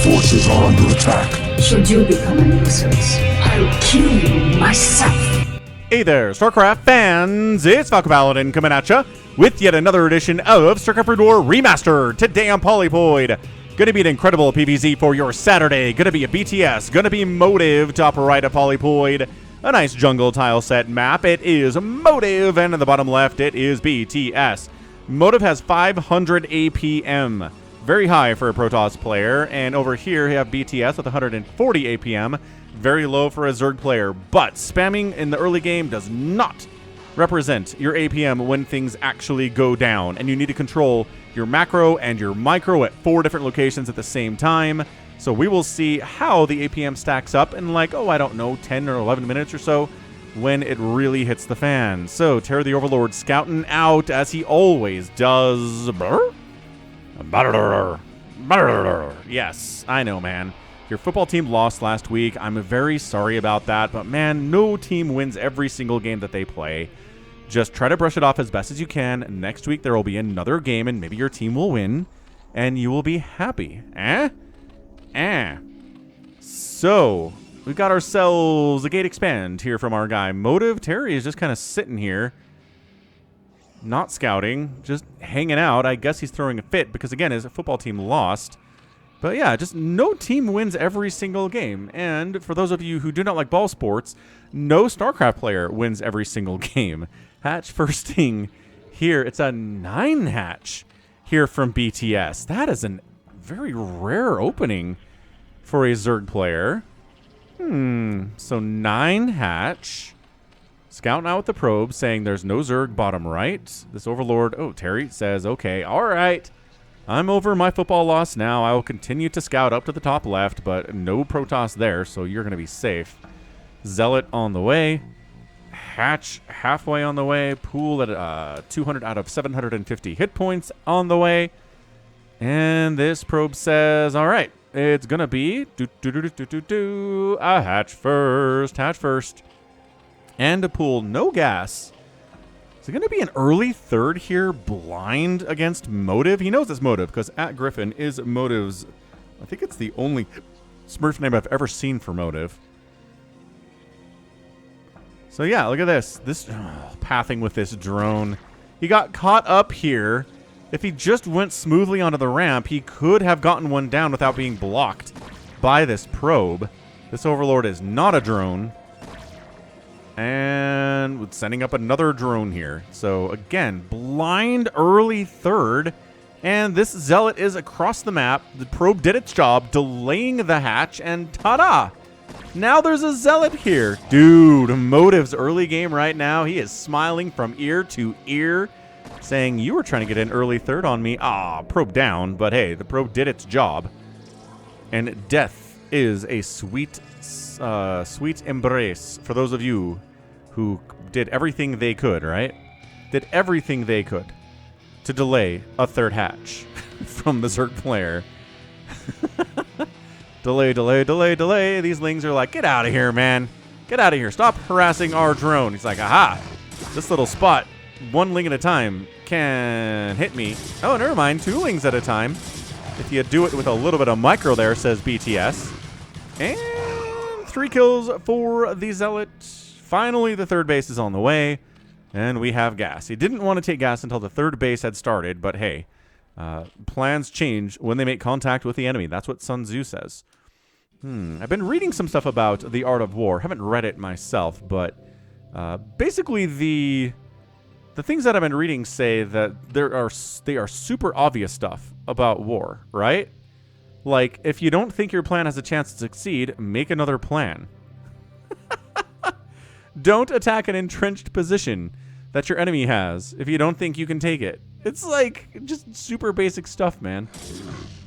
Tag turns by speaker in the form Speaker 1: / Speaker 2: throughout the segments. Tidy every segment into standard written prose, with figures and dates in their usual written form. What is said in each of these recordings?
Speaker 1: forces are under attack.
Speaker 2: Should you become a nuisance, I'll kill you myself.
Speaker 3: Hey there, StarCraft fans! It's Falcon Paladin coming at ya with yet another edition of StarCraft War Remastered. Today on Polypoid, gonna be an incredible PvZ for your Saturday. Gonna be a BTS, gonna be Motive, top right of Polypoid. A nice jungle tile set map. It is Motive, and in the bottom left, it is BTS. Motive has 500 APM. Very high for a Protoss player. And over here, we have BTS with 140 APM. Very low for a Zerg player. But spamming in the early game does not represent your APM when things actually go down. And you need to control your macro and your micro at 4 different locations at the same time. So we will see how the APM stacks up in like, I don't know, 10 or 11 minutes or so when it really hits the fan. So Terror the Overlord scouting out as he always does. Yes, I know, man. Your football team lost last week. I'm very sorry about that. But man, no team wins every single game that they play. Just try to brush it off as best as you can. Next week there will be another game and maybe your team will win. And you will be happy. So, we got ourselves a gate expand here from our guy. Motive, Terry is just kind of sitting here. Not scouting, just hanging out. I guess he's throwing a fit because, again, his football team lost. But yeah, just no team wins every single game. And for those of you who do not like ball sports, no StarCraft player wins every single game. Hatch firsting here. It's a 9 hatch here from BTS. That is a very rare opening for a Zerg player. So 9 hatch. Scouting out with the probe, saying there's no Zerg bottom right. This Overlord, Terry says, okay, all right. I'm over my football loss now. I will continue to scout up to the top left, but no Protoss there, so you're going to be safe. Zealot on the way. Hatch halfway on the way. Pool at 200 out of 750 hit points on the way. And this probe says, all right, it's going to be a hatch first. And a pool, no gas. Is it going to be an early third here, blind against Motive? He knows it's Motive because @Griffin is Motive's. I think it's the only Smurf name I've ever seen for Motive. So yeah, look at this. This pathing with this drone. He got caught up here. If he just went smoothly onto the ramp, he could have gotten one down without being blocked by this probe. This Overlord is not a drone. And sending up another drone here. So again, blind early third. And this Zealot is across the map. The probe did its job, delaying the hatch, and ta-da! Now there's a Zealot here. Dude, Motive's early game right now. He is smiling from ear to ear, saying, you were trying to get an early third on me. Probe down. But hey, the probe did its job. And death is a sweet embrace for those of you who did everything they could, right? Did everything they could to delay a third hatch from the Zerg player. Delay. These lings are like, get out of here, man. Get out of here. Stop harassing our drone. He's like, aha. This little spot, 1 ling at a time, can hit me. Oh, never mind. 2 lings at a time. If you do it with a little bit of micro there, says BTS. And 3 kills for the Zealot. Finally, the third base is on the way, and we have gas. He didn't want to take gas until the third base had started, but hey, plans change when they make contact with the enemy. That's what Sun Tzu says. I've been reading some stuff about the art of war. Haven't read it myself, but basically the things that I've been reading say that they are super obvious stuff about war, right? Like, if you don't think your plan has a chance to succeed, make another plan. Don't attack an entrenched position that your enemy has if you don't think you can take it. It's like just super basic stuff, man.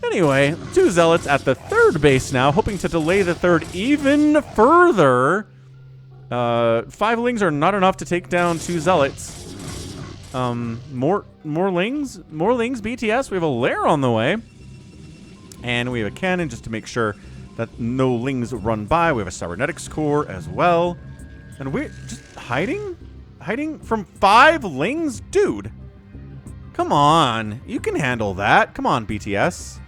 Speaker 3: Anyway, 2 Zealots at the third base now, hoping to delay the third even further. 5 lings are not enough to take down 2 Zealots. More lings? More lings, BTS. We have a lair on the way. And we have a cannon just to make sure that no lings run by. We have a cybernetics core as well. And we're just hiding? Hiding from 5 lings? Dude. Come on. You can handle that. Come on, BTS.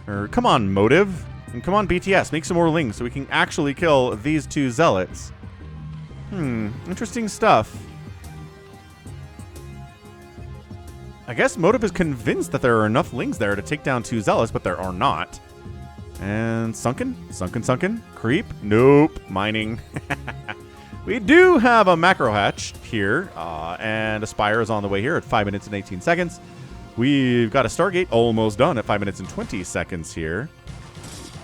Speaker 3: Or come on, Motive. And come on, BTS. Make some more lings so we can actually kill these two zealots. Interesting stuff. I guess Motive is convinced that there are enough lings there to take down two zealots, but there are not. And Sunken? Sunken? Creep? Nope. Mining. We do have a macro hatch here, and a spire is on the way here at 5 minutes and 18 seconds. We've got a Stargate almost done at 5 minutes and 20 seconds here.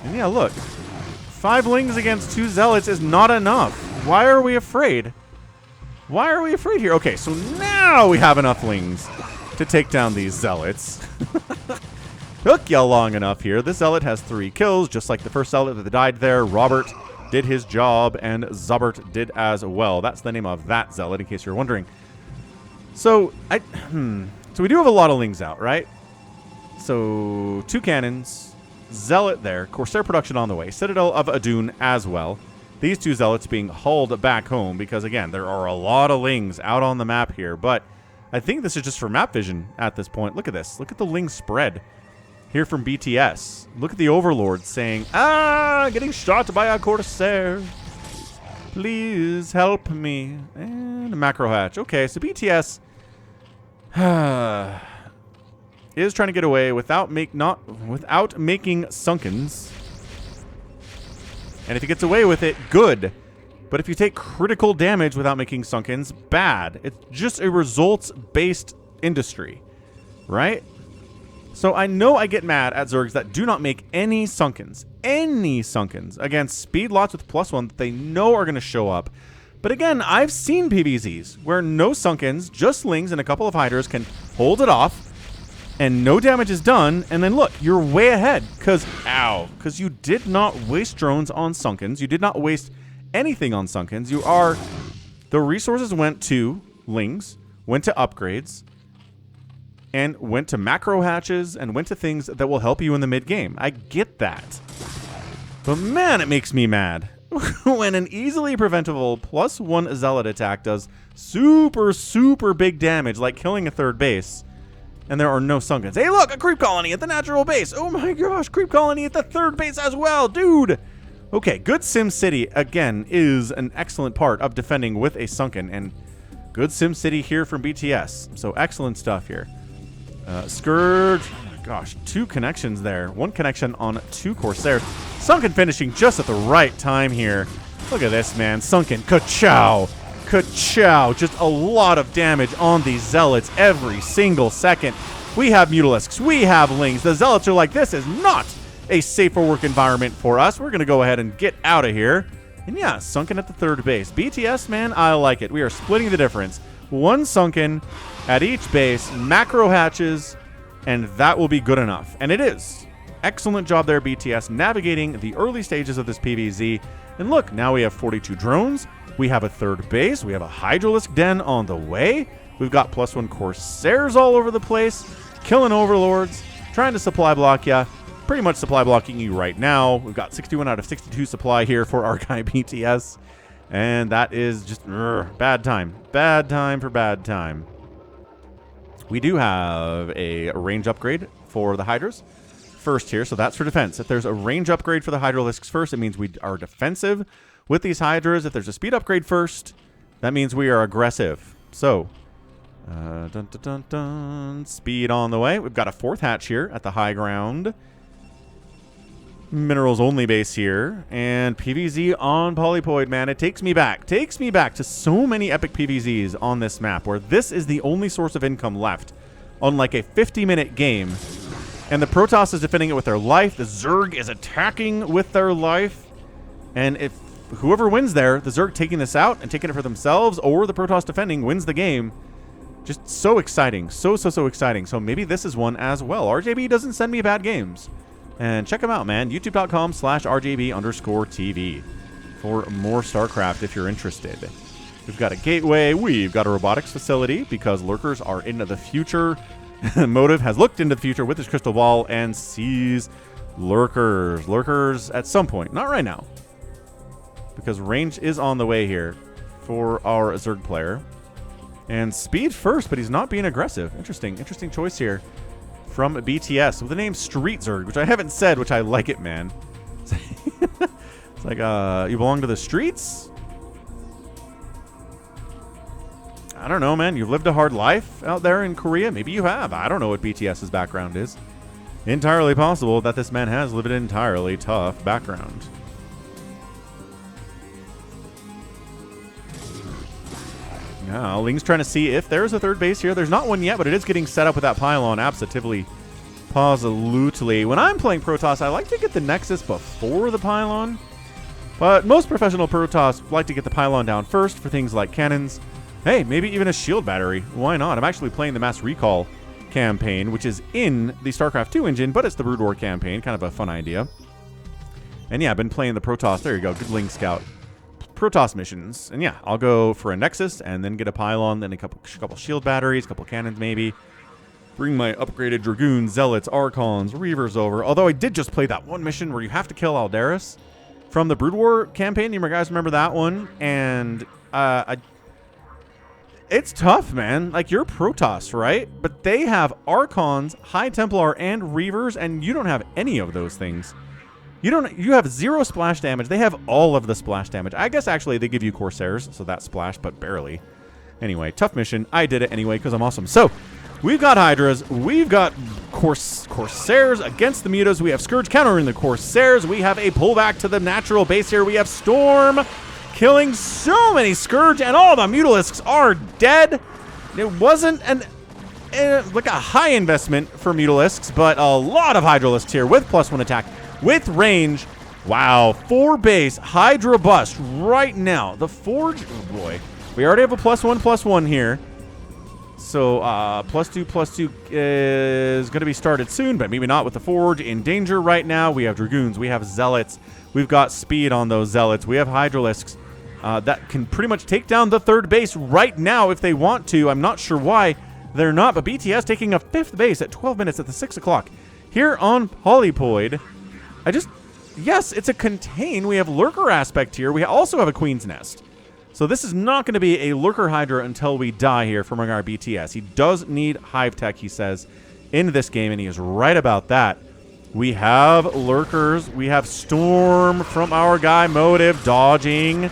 Speaker 3: And yeah, look. 5 lings against 2 zealots is not enough. Why are we afraid? Why are we afraid here? Okay, so now we have enough lings to take down these zealots. Took you long enough here. This zealot has 3 kills, just like the first zealot that died there. Robert did his job, and Zubert did as well. That's the name of that zealot, in case you're wondering. So, so we do have a lot of lings out, right? So, 2 cannons, zealot there, Corsair production on the way, Citadel of Adun as well. These 2 zealots being hauled back home because, again, there are a lot of lings out on the map here, but I think this is just for map vision at this point. Look at this. Look at the ling spread here from BTS. Look at the Overlord saying, getting shot by a Corsair. Please help me. And a macro hatch. Okay, so BTS is trying to get away without making Sunkens. And if he gets away with it, good. But if you take critical damage without making Sunkens, bad. It's just a results-based industry, right? So I know I get mad at Zergs that do not make any Sunkens against speed lots with +1 that they know are going to show up. But again, I've seen PvZs where no Sunkens, just lings and a couple of hydras can hold it off, and no damage is done, and then look, you're way ahead, because you did not waste drones on Sunkens, you did not waste anything on Sunkens. The resources went to lings, went to upgrades, and went to macro hatches, and went to things that will help you in the mid-game. I get that. But man, it makes me mad when an easily preventable +1 zealot attack does super, super big damage, like killing a 3rd base, and there are no Sunkens. Hey, look, a creep colony at the natural base. Oh my gosh, creep colony at the 3rd base as well, dude. Okay, good Sim City, again, is an excellent part of defending with a Sunken, and good Sim City here from BTS. So excellent stuff here. Scourge, oh my gosh, 2 connections there. 1 connection on 2 Corsairs. Sunken finishing just at the right time here. Look at this, man. Sunken, ka-chow. Ka-chow. Just a lot of damage on these zealots every single second. We have Mutalisks. We have lings. The zealots are like, this is not a safe for work environment for us. We're going to go ahead and get out of here. And yeah, Sunken at the 3rd base. BTS, man, I like it. We are splitting the difference. 1 Sunken at each base, macro hatches, and that will be good enough. And it is. Excellent job there, BTS, navigating the early stages of this PvZ. And look, now we have 42 drones. We have a 3rd base. We have a Hydralisk den on the way. We've got +1 Corsairs all over the place, killing Overlords, trying to supply block ya. Pretty much supply blocking you right now. We've got 61 out of 62 supply here for our guy BTS. And that is just bad time. Bad time for bad time. We do have a range upgrade for the Hydras first here, so that's for defense. If there's a range upgrade for the Hydralisks first, it means we are defensive with these Hydras. If there's a speed upgrade first, that means we are aggressive. So, speed on the way. We've got a 4th hatch here at the high ground. Minerals only base here, and PvZ on Polypoid, man. It takes me back to so many epic PvZs on this map where this is the only source of income left on like a 50-minute game, and the Protoss is defending it with their life, the Zerg is attacking with their life, and if whoever wins there, the Zerg taking this out and taking it for themselves, or the Protoss defending wins the game. Just so exciting, so exciting. So maybe this is one as well. RJB doesn't send me bad games. And check them out, man. YouTube.com/RJB_TV for more StarCraft if you're interested. We've got a gateway. We've got a robotics facility because lurkers are into the future. Motive has looked into the future with his crystal ball and sees lurkers. Lurkers at some point. Not right now. Because range is on the way here for our Zerg player. And speed first, but he's not being aggressive. Interesting choice here from BTS with the name Street Zerg, which I haven't said, which I like it, man. It's like, you belong to the streets? I don't know, man. You've lived a hard life out there in Korea. Maybe you have. I don't know what BTS's background is. Entirely possible that this man has lived an entirely tough background. Now, Ling's trying to see if there's a third base here. There's not one yet, but it is getting set up with that pylon absolutely. Positively. When I'm playing Protoss, I like to get the Nexus before the pylon. But most professional Protoss like to get the pylon down first for things like cannons. Hey, maybe even a shield battery. Why not? I'm actually playing the Mass Recall campaign, which is in the StarCraft 2 engine, but it's the Brood War campaign. Kind of a fun idea. And yeah, I've been playing the Protoss. There you go. Good Ling Scout. Protoss missions. And yeah, I'll go for a Nexus and then get a pylon, then a couple shield batteries, a couple cannons maybe. Bring my upgraded Dragoons, Zealots, Archons, Reavers over. Although I did just play that one mission where you have to kill Aldaris from the Brood War campaign. You guys remember that one? And it's tough, man. Like, you're Protoss, right? But they have Archons, High Templar, and Reavers, and you don't have any of those things. You have 0 splash damage. They have all of the splash damage. I guess actually they give you Corsairs, so that splash, but barely. Anyway, tough mission. I did it anyway because I'm awesome. So, we've got Hydras. We've got Corsairs against the Mutas. We have Scourge countering the Corsairs. We have a pullback to the natural base here. We have Storm killing so many Scourge, and all the Mutalisks are dead. It wasn't like a high investment for Mutalisks, but a lot of Hydralisks here with +1 attack. With range, wow, 4 base, Hydra bust right now. The Forge, oh boy. We already have a +1/+1 here. So, +2/+2 is going to be started soon, but maybe not with the Forge in danger right now. We have Dragoons, we have Zealots. We've got speed on those Zealots. We have Hydralisks that can pretty much take down the 3rd base right now if they want to. I'm not sure why they're not, but BTS taking a 5th base at 12 minutes at the 6 o'clock here on Polypoid. Yes, it's a contain. We have Lurker aspect here. We also have a Queen's Nest. So this is not going to be a Lurker Hydra until we die here from our BTS. He does need Hive Tech, he says, in this game, and he is right about that. We have Lurkers. We have Storm from our guy Motive. Dodging.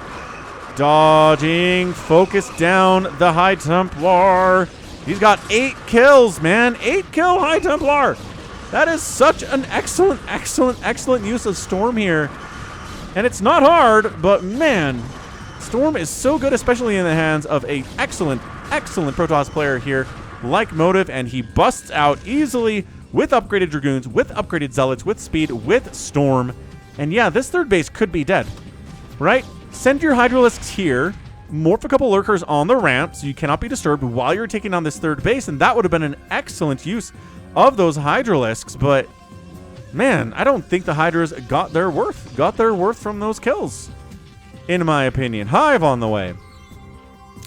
Speaker 3: Focus down the High Templar. He's got 8 kills, man. 8 kill High Templar. That is such an excellent use of Storm here. And it's not hard, but man, Storm is so good, especially in the hands of a excellent Protoss player here like Motive, and he busts out easily with upgraded Dragoons, with upgraded Zealots, with speed, with Storm. And yeah, this 3rd base could be dead, right? Send your Hydralisks here, morph a couple Lurkers on the ramp so you cannot be disturbed while you're taking on this 3rd base, and that would have been an excellent use of those Hydralisks. But man, I don't think the Hydras got their worth from those kills, in my opinion. Hive on the way.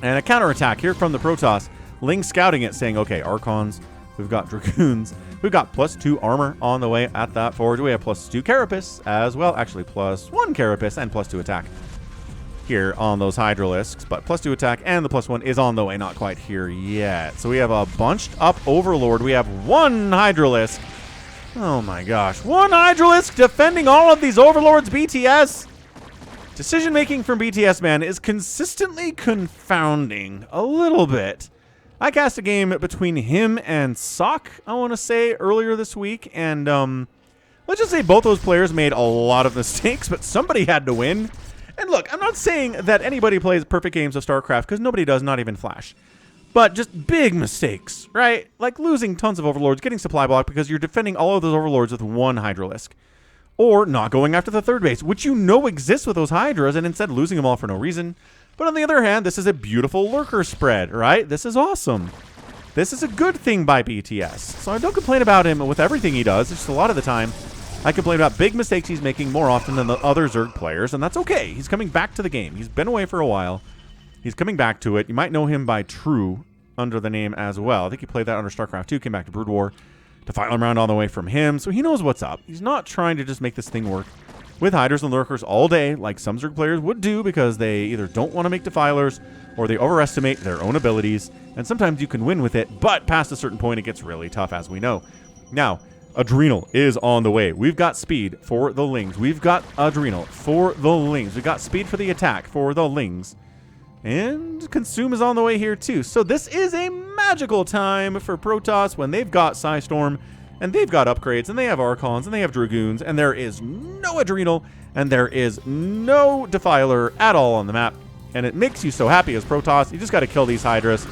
Speaker 3: And a counterattack here from the Protoss. Ling scouting it, saying, okay, Archons, we've got Dragoons, we've got +2 armor on the way at that Forge. We have +2 Carapace as well. Actually, +1 Carapace and +2 attack here on those Hydralisks. But +2 attack and the +1 is on the way, not quite here yet. So we have a bunched up Overlord. We have 1 Hydralisk. Oh my gosh. 1 Hydralisk defending all of these Overlords, BTS. Decision-making from BTS, man, is consistently confounding a little bit. I cast a game between him and Sock, I want to say, earlier this week, and let's just say both those players made a lot of mistakes, but somebody had to win. And look, I'm not saying that anybody plays perfect games of StarCraft, because nobody does, not even Flash. But just big mistakes, right? Like losing tons of Overlords, getting supply block because you're defending all of those Overlords with 1 Hydralisk. Or not going after the 3rd base, which you know exists with those Hydras, and instead losing them all for no reason. But on the other hand, this is a beautiful Lurker spread, right? This is awesome. This is a good thing by BTS. So I don't complain about him with everything he does. It's just a lot of the time, I complain about big mistakes he's making more often than the other Zerg players, and that's okay. He's coming back to the game. He's been away for a while. He's coming back to it. You might know him by True under the name as well. I think he played that under StarCraft 2, came back to Brood War to fight him around all the way from him, so he knows what's up. He's not trying to just make this thing work with Hydras and Lurkers all day like some Zerg players would do because they either don't want to make Defilers or they overestimate their own abilities, and sometimes you can win with it, but past a certain point it gets really tough, as we know. Now, Adrenal is on the way. We've got speed for the Lings. We've got Adrenal for the Lings. We've got speed for the attack for the Lings. And Consume is on the way here too. So this is a magical time for Protoss when they've got Psystorm, and they've got upgrades, and they have Archons, and they have Dragoons, and there is no Adrenal, and there is no Defiler at all on the map. And it makes you so happy as Protoss. You just got to kill these Hydras,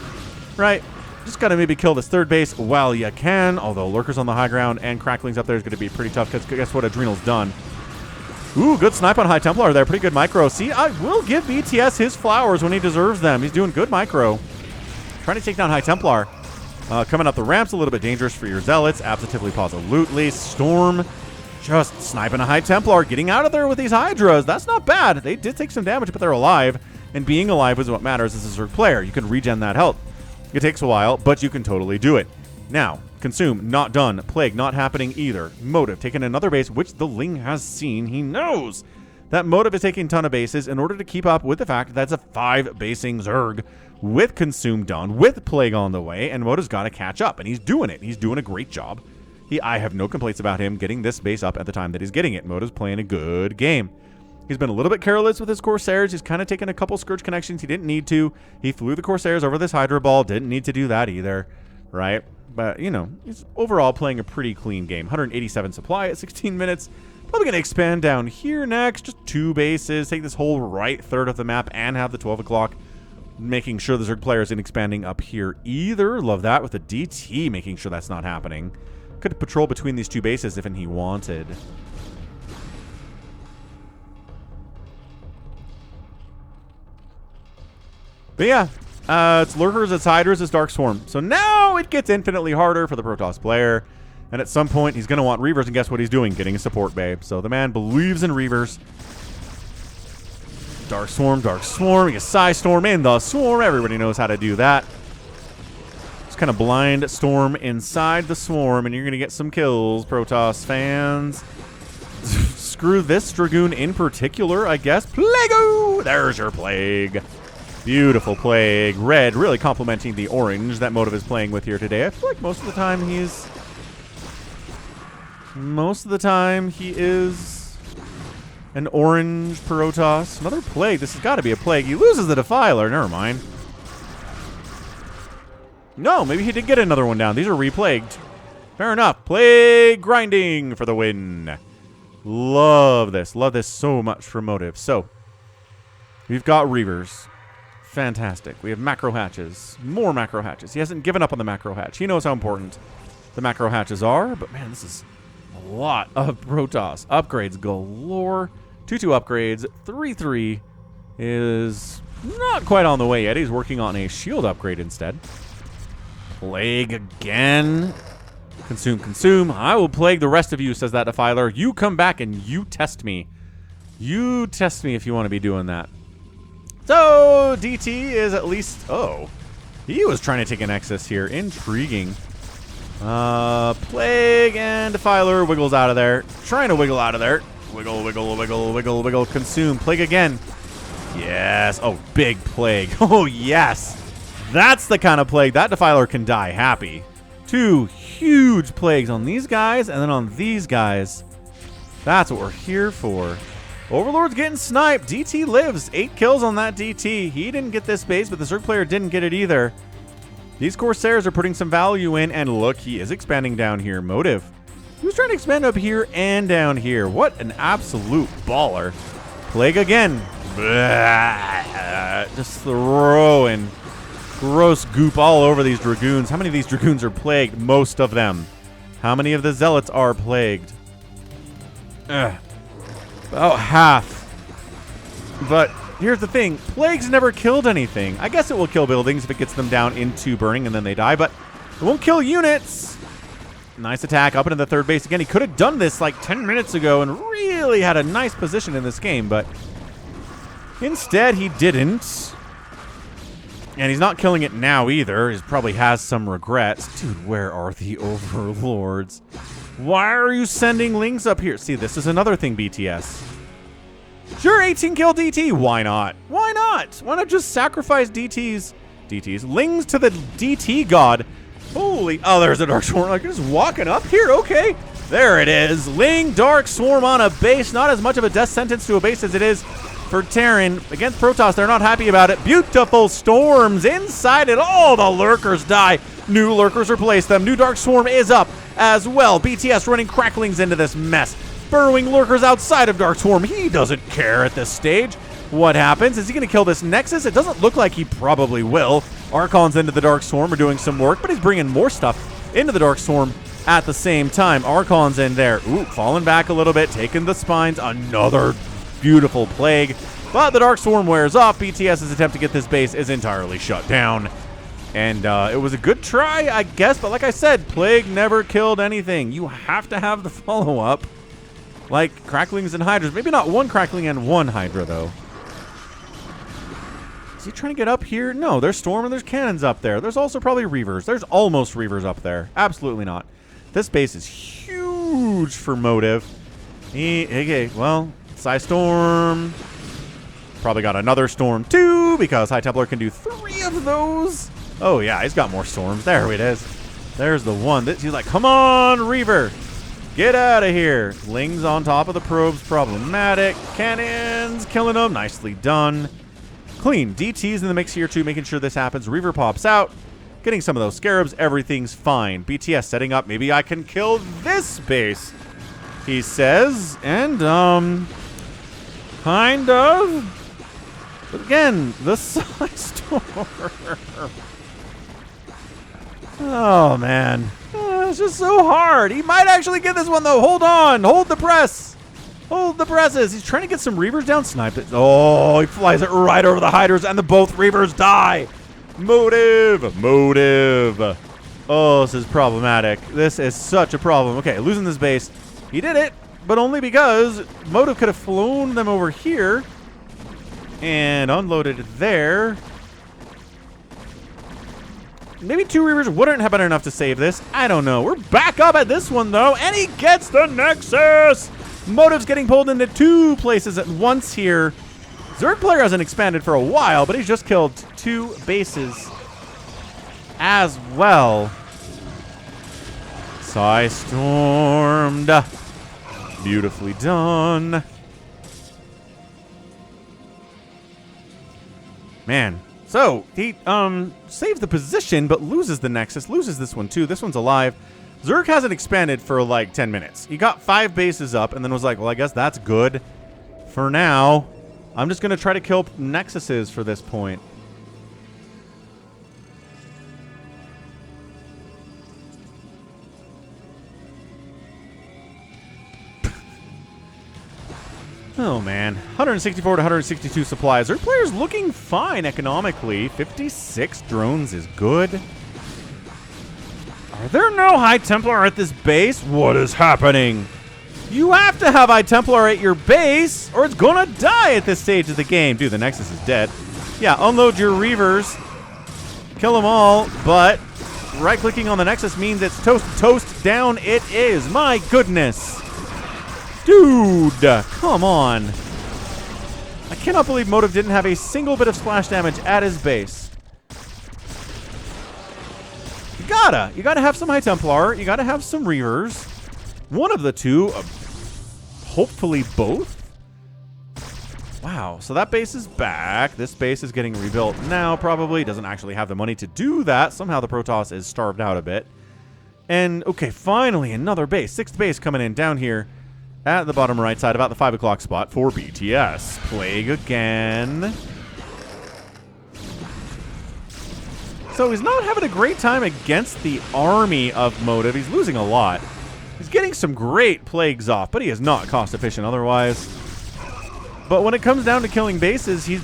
Speaker 3: right? Just got to maybe kill this third base while you can, although Lurkers on the high ground and Cracklings up there is going to be pretty tough, because guess what Adrenal's done? Ooh, good snipe on High Templar there. Pretty good micro. See, I will give BTS his flowers when he deserves them. He's doing good micro. Trying to take down High Templar. Coming up the ramps, a little bit dangerous for your Zealots. Absolutely, positively. Storm just sniping a High Templar. Getting out of there with these Hydras. That's not bad. They did take some damage, but they're alive. And being alive is what matters as a Zerg player. You can regen that health. It takes a while, but you can totally do it. Now, Consume, not done. Plague, not happening either. Motive, taking another base, which the Ling has seen. He knows that Motive is taking a ton of bases in order to keep up with the fact that's a 5-basing Zerg with Consume done, with Plague on the way, and Motive's got to catch up, and he's doing it. He's doing a great job. I have no complaints about him getting this base up at the time that he's getting it. Motive's playing a good game. He's been a little bit careless with his Corsairs. He's kind of taken a couple Scourge connections he didn't need to. He flew the Corsairs over this Hydra ball. Didn't need to do that either, right? But, you know, he's overall playing a pretty clean game. 187 supply at 16 minutes. Probably going to expand down here next. Just 2 bases. Take this whole right third of the map and have the 12 o'clock. Making sure the Zerg player isn't expanding up here either. Love that with the DT, making sure that's not happening. Could patrol between these 2 bases if he wanted. But yeah, it's Lurkers, it's Hydras, it's Dark Swarm. So now it gets infinitely harder for the Protoss player. And at some point, he's going to want Reavers, and guess what he's doing? Getting a support babe. So the man believes in Reavers. Dark Swarm, he gets Psystorm in the Swarm. Everybody knows how to do that. Just kind of blind Storm inside the Swarm, and you're going to get some kills, Protoss fans. Screw this Dragoon in particular, I guess. Plague-o! There's your Plague. Beautiful Plague. Red really complementing the orange that Motive is playing with here today. I feel like most of the time he is an orange Protoss. Another Plague. This has got to be a Plague. He loses the Defiler. Never mind. No, maybe he did get another one down. These are replagued. Fair enough. Plague grinding for the win. Love this. Love this so much for Motive. So, we've got Reavers. Fantastic. We have macro hatches. More macro hatches. He hasn't given up on the macro hatch. He knows how important the macro hatches are. But, man, this is a lot of Protoss. Upgrades galore. 2-2 upgrades. 3-3 is not quite on the way yet. He's working on a shield upgrade instead. Plague again. Consume. I will plague the rest of you, says that Defiler. You come back and you test me. You test me if you want to be doing that. So, DT is at least... Oh, he was trying to take a Nexus here. Intriguing. Plague and Defiler wiggles out of there. Trying to wiggle out of there. Wiggle. Consume. Plague again. Yes. Oh, big Plague. Oh, yes. That's the kind of Plague that Defiler can die happy. 2 huge Plagues on these guys and then on these guys. That's what we're here for. Overlord's getting sniped. DT lives. 8 kills on that DT. He didn't get this base, but the Zerg player didn't get it either. These Corsairs are putting some value in, and look, he is expanding down here. Motive. He was trying to expand up here and down here. What an absolute baller. Plague again. Just throwing gross goop all over these Dragoons. How many of these Dragoons are plagued? Most of them. How many of the Zealots are plagued? About half. But here's the thing. Plagues never killed anything. I guess it will kill buildings if it gets them down into burning and then they die, but it won't kill units. Nice attack up into the third base again. He could have done this like 10 minutes ago and really had a nice position in this game, but instead he didn't. And he's not killing it now either. He probably has some regrets. Dude, where are the overlords? Why are you sending Lings up here? See, this is another thing, BTS. Sure, 18 kill DT. Why not? Why not? Why not just sacrifice Lings to the DT god Holy, oh, there's a Dark Swarm. Like, just walking up here, okay. There it is. Ling Dark Swarm on a base. Not as much of a death sentence to a base as it is for Terran. Against Protoss, they're not happy about it. Beautiful storms inside it. All the lurkers die. New lurkers replace them. New Dark Swarm is up as well. BTS running cracklings into this mess. Burrowing lurkers outside of Dark Swarm. He doesn't care at this stage. What happens? Is he going to kill this Nexus? It doesn't look like he probably will. Archons into the Dark Swarm are doing some work, but he's bringing more stuff into the Dark Swarm at the same time. Archons in there. Ooh, falling back a little bit, taking the spines. Another beautiful Plague. But the Dark Swarm wears off. BTS's attempt to get this base is entirely shut down. And it was a good try, I guess. But like I said, Plague never killed anything. You have to have the follow-up. Like Cracklings and Hydras. Maybe not one Crackling and one Hydra, though. Is he trying to get up here? No, there's Storm and there's cannons up there. There's also probably Reavers. There's almost Reavers up there. Absolutely not. This base is huge for Motive. Okay, well, Psy Storm. Probably got another Storm too, because High Templar can do 3 of those. Oh yeah, he's got more Storms. There it is. There's the one. He's like, come on, Reaver. Get out of here. Ling's on top of the probes. Problematic. Cannons killing them. Nicely done. Clean. DT's in the mix here too, making sure this happens. Reaver pops out. Getting some of those Scarabs. Everything's fine. BTS setting up. Maybe I can kill this base, he says. And, kind of. But again, the Psy Storm. Oh, man. It's just so hard. He might actually get this one, though. Hold on. Hold the press. Hold the presses. He's trying to get some Reavers down. Sniped it. Oh, he flies it right over the Hydras, and the both Reavers die. Motive. Motive. Oh, this is problematic. This is such a problem. Okay, losing this base. He did it, but only because Motive could have flown them over here and unloaded it there. Maybe 2 Reavers wouldn't have been enough to save this. I don't know. We're back up at this one, though, and he gets the Nexus. Motive's getting pulled into 2 places at once here. Zerg player hasn't expanded for a while, but he's just killed 2 bases as well. Psy stormed. Beautifully done. Man. So, he saves the position, but loses the Nexus. Loses this one, too. This one's alive. Zerg hasn't expanded for, like, 10 minutes. He got 5 bases up and then was like, well, I guess that's good for now. I'm just going to try to kill Nexuses for this point. Oh, man. 164 to 162 supplies. Our player's looking fine economically. 56 drones is good. Are there no High Templar at this base? What is happening? You have to have High Templar at your base, or it's gonna die at this stage of the game. Dude, the Nexus is dead. Yeah, unload your Reavers. Kill them all, but right-clicking on the Nexus means it's toast. Toast down it is. My goodness. Dude, come on. I cannot believe Motive didn't have a single bit of splash damage at his base. You gotta have some High Templar. You gotta have some Reavers. One of the 2, hopefully both. Wow, so that base is back. This base is getting rebuilt now, probably. Doesn't actually have the money to do that. Somehow the Protoss is starved out a bit. And, okay, finally, another base. 6th base coming in down here at the bottom right side, about the 5 o'clock spot for BTS. Plague again. So he's not having a great time against the army of Motive. He's losing a lot. He's getting some great plagues off, but he is not cost efficient otherwise. But when it comes down to killing bases, he's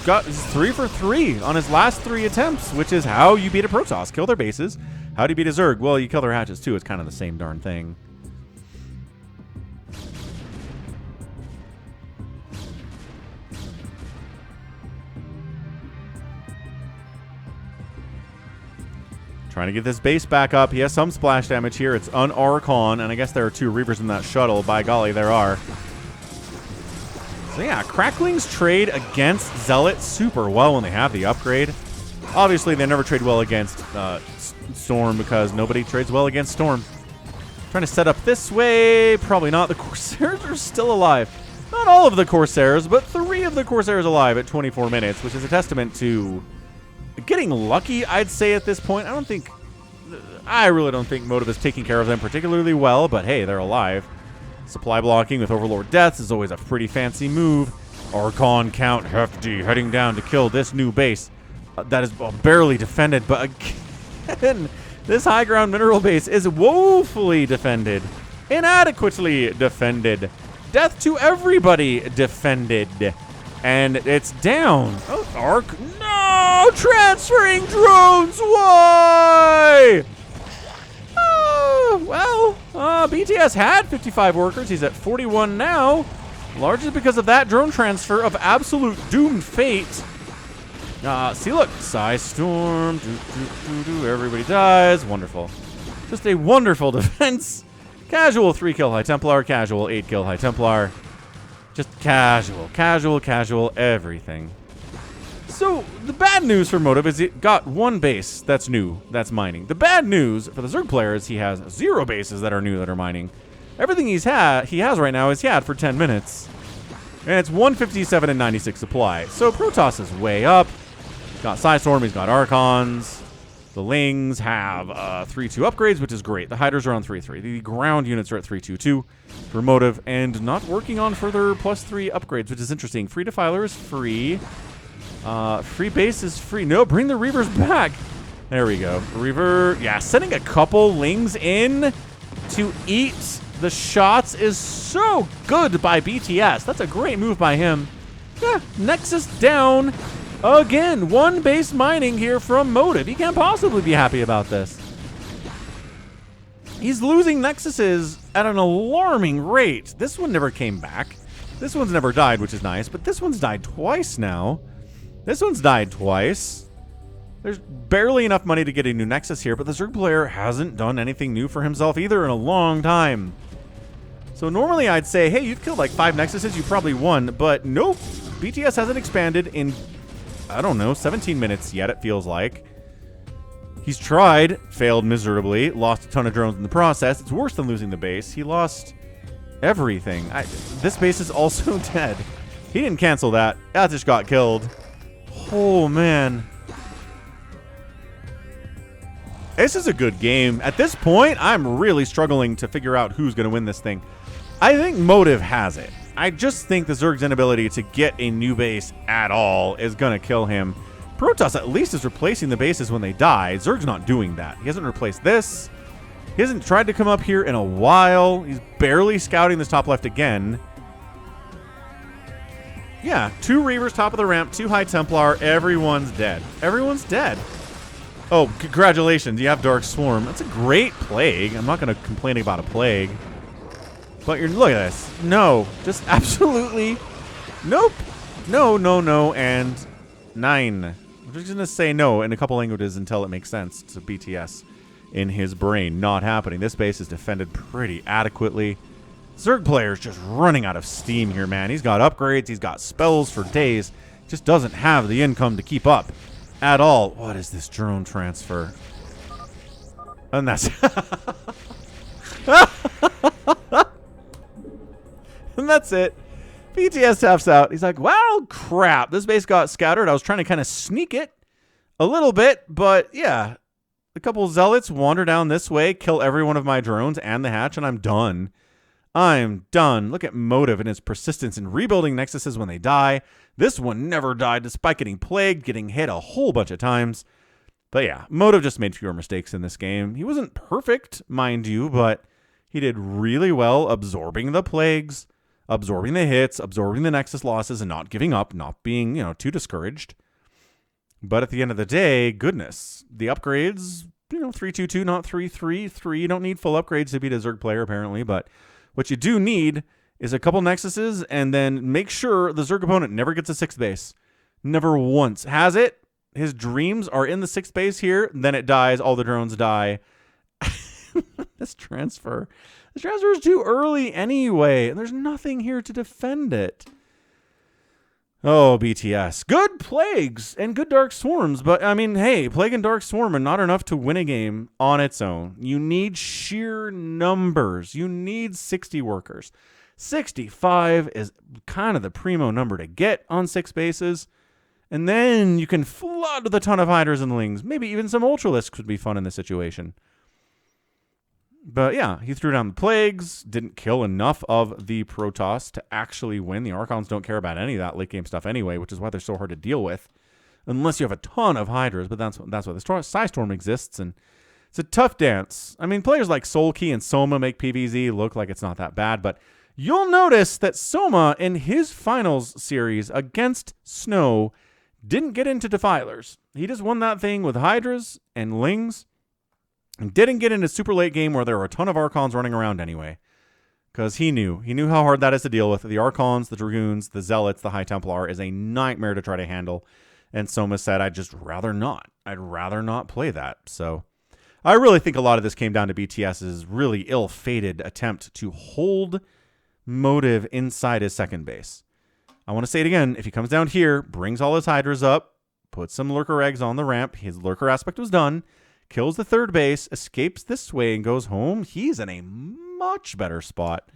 Speaker 3: 3 for 3 on his last 3 attempts, which is how you beat a Protoss. Kill their bases. How do you beat a Zerg? Well, you kill their hatches too. It's kind of the same darn thing. Trying to get this base back up. He has some splash damage here. It's an Archon, and I guess there are 2 Reavers in that shuttle. By golly, there are. So yeah, Cracklings trade against Zealot super well when they have the upgrade. Obviously, they never trade well against Storm because nobody trades well against Storm. Trying to set up this way. Probably not. The Corsairs are still alive. Not all of the Corsairs, but 3 of the Corsairs alive at 24 minutes, which is a testament to getting lucky, I'd say, at this point. I really don't think Motive is taking care of them particularly well, but hey, they're alive. Supply blocking with Overlord Deaths is always a pretty fancy move. Archon Count Hefty heading down to kill this new base. That is barely defended, but again, this high ground mineral base is woefully defended. Inadequately defended. Death to everybody defended. And it's down. Oh, Arc. No! Transferring drones! Why? BTS had 55 workers. He's at 41 now. Largely because of that drone transfer of absolute doomed fate. See, look. Psy Storm. Everybody dies. Wonderful. Just a wonderful defense. Casual 3-kill High Templar. Casual 8-kill High Templar. Just casual, everything. So, the bad news for Motive is it got 1 base that's new, that's mining. The bad news for the Zerg player is he has 0 bases that are new that are mining. Everything he has right now is he had for 10 minutes. And it's 157 and 96 supply. So, Protoss is way up. He's got Psystorm, he's got Archons. The Lings have 3-2 upgrades, which is great. The Hydras are on 3-3. The ground units are at 3-2-2 for Motive, and not working on further +3 upgrades, which is interesting. Free Defiler is free. Free base is free. No, bring the Reavers back. There we go. Reaver, yeah, sending a couple Lings in to eat the shots is so good by BTS. That's a great move by him. Yeah, Nexus down. Again, 1 base mining here from Motive. He can't possibly be happy about this. He's losing Nexuses at an alarming rate. This one never came back. This one's never died, which is nice, but this one's died twice now. This one's died twice. There's barely enough money to get a new Nexus here, but the Zerg player hasn't done anything new for himself either in a long time. So normally I'd say, hey, you've killed like 5 Nexuses, you probably won, but nope. BTS hasn't expanded in, I don't know, 17 minutes yet, it feels like. He's tried, failed miserably, lost a ton of drones in the process. It's worse than losing the base. He lost everything. This base is also dead. He didn't cancel that. That just got killed. Oh, man. This is a good game. At this point, I'm really struggling to figure out who's going to win this thing. I think Motive has it. I just think the Zerg's inability to get a new base at all is going to kill him. Protoss at least is replacing the bases when they die. Zerg's not doing that. He hasn't replaced this. He hasn't tried to come up here in a while. He's barely scouting this top left again. Yeah, 2 Reavers top of the ramp, 2 High Templar. Everyone's dead. Everyone's dead. Oh, congratulations. You have Dark Swarm. That's a great plague. I'm not going to complain about a plague. But look at this. No. Just absolutely. Nope. No, no, no, and 9. I'm just going to say no in a couple languages until it makes sense to BTS in his brain. Not happening. This base is defended pretty adequately. Zerg player's just running out of steam here, man. He's got upgrades. He's got spells for days. Just doesn't have the income to keep up at all. What is this drone transfer? And that's... and that's it. BTS taps out. He's like, well, crap. This base got scattered. I was trying to kind of sneak it a little bit, but yeah. A couple zealots wander down this way, kill every one of my drones and the hatch, and I'm done. I'm done. Look at Motive and his persistence in rebuilding Nexuses when they die. This one never died despite getting plagued, getting hit a whole bunch of times. But yeah, Motive just made fewer mistakes in this game. He wasn't perfect, mind you, but he did really well absorbing the plagues, absorbing the hits, absorbing the Nexus losses, and not giving up, not being, too discouraged. But at the end of the day, goodness, the upgrades, 3-2-2, not 3-3-3. You don't need full upgrades to beat a Zerg player, apparently, but what you do need is a couple Nexuses, and then make sure the Zerg opponent never gets a 6th base. Never once. Has it? His dreams are in the 6th base here, then it dies, all the drones die. This transfer is too early anyway, and there's nothing here to defend it. Oh, BTS. Good Plagues and good Dark Swarms. But, I mean, hey, Plague and Dark Swarm are not enough to win a game on its own. You need sheer numbers. You need 60 workers. 65 is kind of the primo number to get on 6 bases. And then you can flood with a ton of Hydras and Lings. Maybe even some Ultralisks would be fun in this situation. But yeah, he threw down the Plagues, didn't kill enough of the Protoss to actually win. The Archons don't care about any of that late game stuff anyway, which is why they're so hard to deal with. Unless you have a ton of Hydras, but that's why the Psystorm exists, and it's a tough dance. I mean, players like Soulkey and Soma make PvZ look like it's not that bad, but you'll notice that Soma in his finals series against Snow didn't get into Defilers. He just won that thing with Hydras and Lings. And didn't get into super late game where there were a ton of Archons running around anyway. Because he knew how hard that is to deal with. The Archons, the Dragoons, the Zealots, the High Templar is a nightmare to try to handle. And Soma said, I'd just rather not. I'd rather not play that. So I really think a lot of this came down to BTS's really ill-fated attempt to hold Motive inside his second base. I want to say it again. If he comes down here, brings all his Hydras up, puts some Lurker Eggs on the ramp, his Lurker aspect was done, kills the third base, escapes this way, and goes home, he's in a much better spot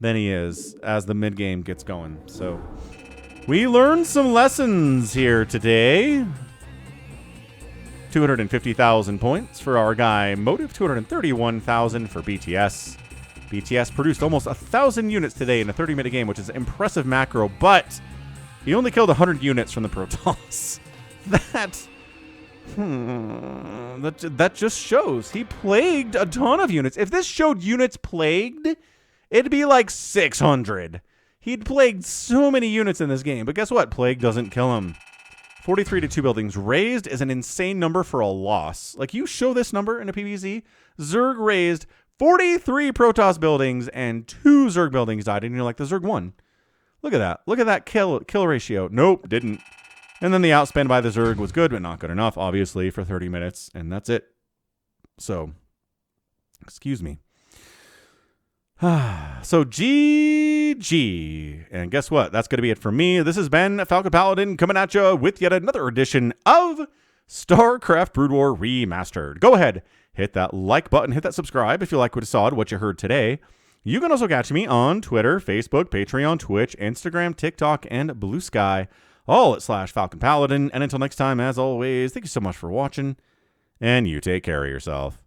Speaker 3: than he is as the mid-game gets going. So we learned some lessons here today. 250,000 points for our guy Motive, 231,000 for BTS. BTS produced almost 1,000 units today in a 30-minute game, which is impressive macro, but he only killed 100 units from the Protoss. That just shows he plagued a ton of units. If this showed units plagued, it'd be like 600. He'd plagued so many units in this game, but guess what? Plague doesn't kill him. 43 to 2 buildings raised is an insane number for a loss. Like, you show this number in a PvZ, Zerg raised 43 Protoss buildings and 2 Zerg buildings died, and you're like, the Zerg won. Look at that. Look at that kill ratio. Nope, didn't. And then the outspend by the Zerg was good, but not good enough, obviously, for 30 minutes. And that's it. So, excuse me. So, GG. And guess what? That's going to be it for me. This has been Falcon Paladin coming at you with yet another edition of StarCraft Brood War Remastered. Go ahead, hit that like button, hit that subscribe if you like what you saw, what you heard today. You can also catch me on Twitter, Facebook, Patreon, Twitch, Instagram, TikTok, and Blue Sky. All at /Falcon Paladin. And until next time, as always, thank you so much for watching, and you take care of yourself.